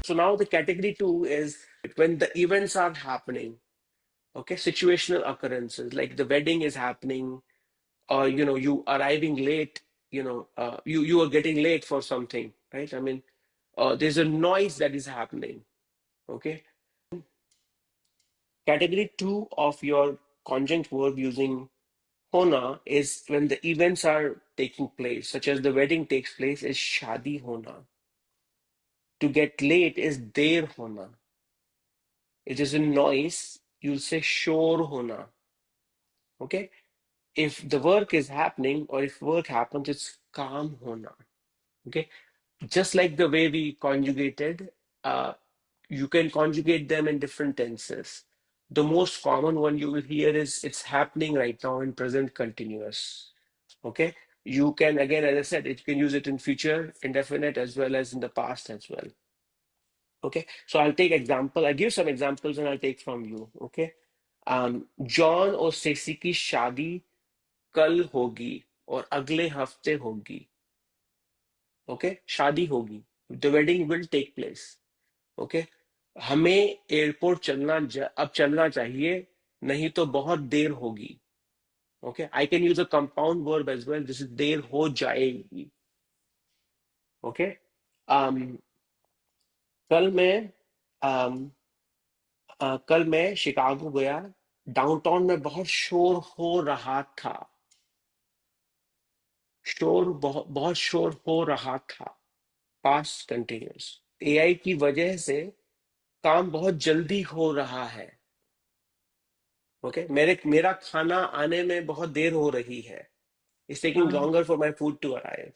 So now the category 2 is when the events are happening. Okay, situational occurrences like the wedding is happening, or you arriving late. You are getting late for something, right? I mean, there's a noise that is happening. Okay, category 2 of your conjunct verb using Hona is when the events are taking place, such as the wedding takes place, is shadi hona. To get late is der hona. It is a noise, you'll say shor hona. Okay? If the work is happening or if work happens, it's काम होना. Okay? Just like the way we conjugated, you can conjugate them in different tenses. The most common one you will hear is it's happening right now in present continuous. Okay? You can, again, as I said, you can use it in future indefinite as well as in the past as well. Okay? So I'll take example. I'll give some examples and I'll take from you. Okay? John और Stacy की शादी कल होगी और अगले हफ्ते होगी. Okay, शादी होगी, the wedding will take place. Okay, हमें एयरपोर्ट अब चलना चाहिए, नहीं तो बहुत देर होगी. Okay, I can use a compound verb as well. This is देर हो जाएगी. ओके, कल मैं um, कल मैं शिकागो गया. डाउनटाउन में बहुत शोर हो रहा था. बहुत बहुत शोर हो रहा था. Past continuous. एआई की वजह से काम बहुत जल्दी हो रहा है. ओके, मेरा खाना आने में बहुत देर हो रही है. It's taking longer for my food to arrive.